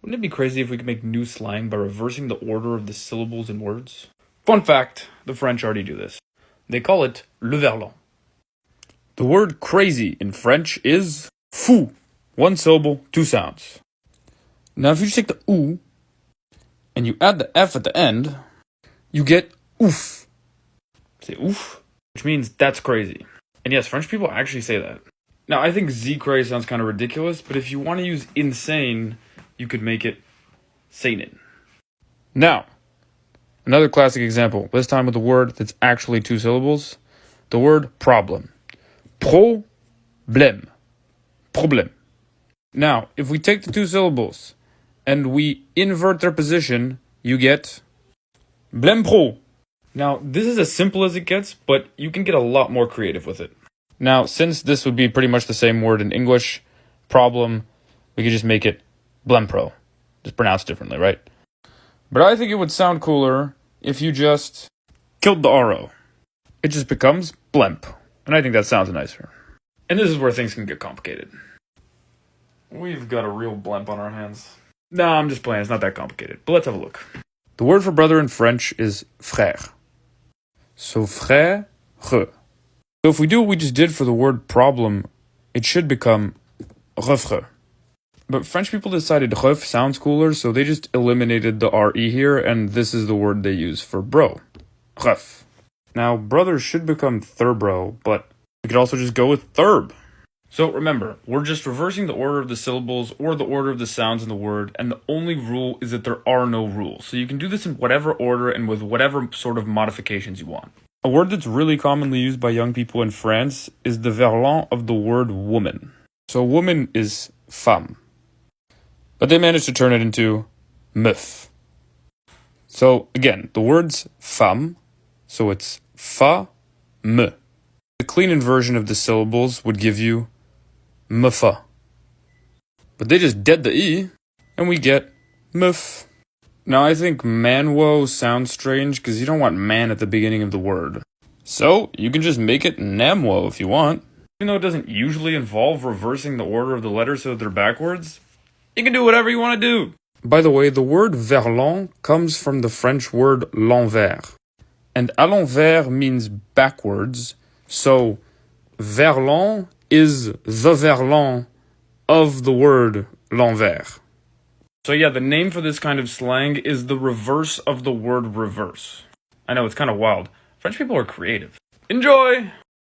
Wouldn't it be crazy if we could make new slang by reversing the order of the syllables in words? Fun fact, the French already do this. They call it le verlan. The word crazy in French is fou. One syllable, two sounds. Now if you just take the ou and you add the f at the end, you get ouf. Say ouf, which means that's crazy. And yes, French people actually say that. Now I think Z-cray sounds kind of ridiculous, but if you want to use insane, you could make it seinen. Now, another classic example, this time with a word that's actually two syllables. The word problem. Problème. Problème. Now, if we take the two syllables and we invert their position, you get blème pro. Now, this is as simple as it gets, but you can get a lot more creative with it. Now, since this would be pretty much the same word in English, problem, we could just make it blème pro. Just pronounced differently, right? But I think it would sound cooler if you just killed the RO. It just becomes blemp. And I think that sounds nicer. And this is where things can get complicated. We've got a real blemp on our hands. No, I'm just playing. It's not that complicated. But let's have a look. The word for brother in French is frère. So frère. So if we do what we just did for the word problem, it should become refre. But French people decided ref sounds cooler, so they just eliminated the RE here, and this is the word they use for bro. Ref. Now, brother should become thurbro, but we could also just go with thurb. So remember, we're just reversing the order of the syllables or the order of the sounds in the word, and the only rule is that there are no rules. So you can do this in whatever order and with whatever sort of modifications you want. A word that's really commonly used by young people in France is the verlan of the word woman. So woman is femme. But they managed to turn it into meuf. So again, the word's femme, so it's fa, me. The clean inversion of the syllables would give you mefa. But they just dead the E, and we get meuf. Now I think manwo sounds strange because you don't want man at the beginning of the word. So you can just make it namwo if you want. Even though it doesn't usually involve reversing the order of the letters so that they're backwards, you can do whatever you want to do. By the way, the word verlan comes from the French word l'envers. And à l'envers means backwards, so verlan is the verlan of the word l'envers. So yeah, the name for this kind of slang is the reverse of the word reverse. I know, it's kind of wild. French people are creative. Enjoy!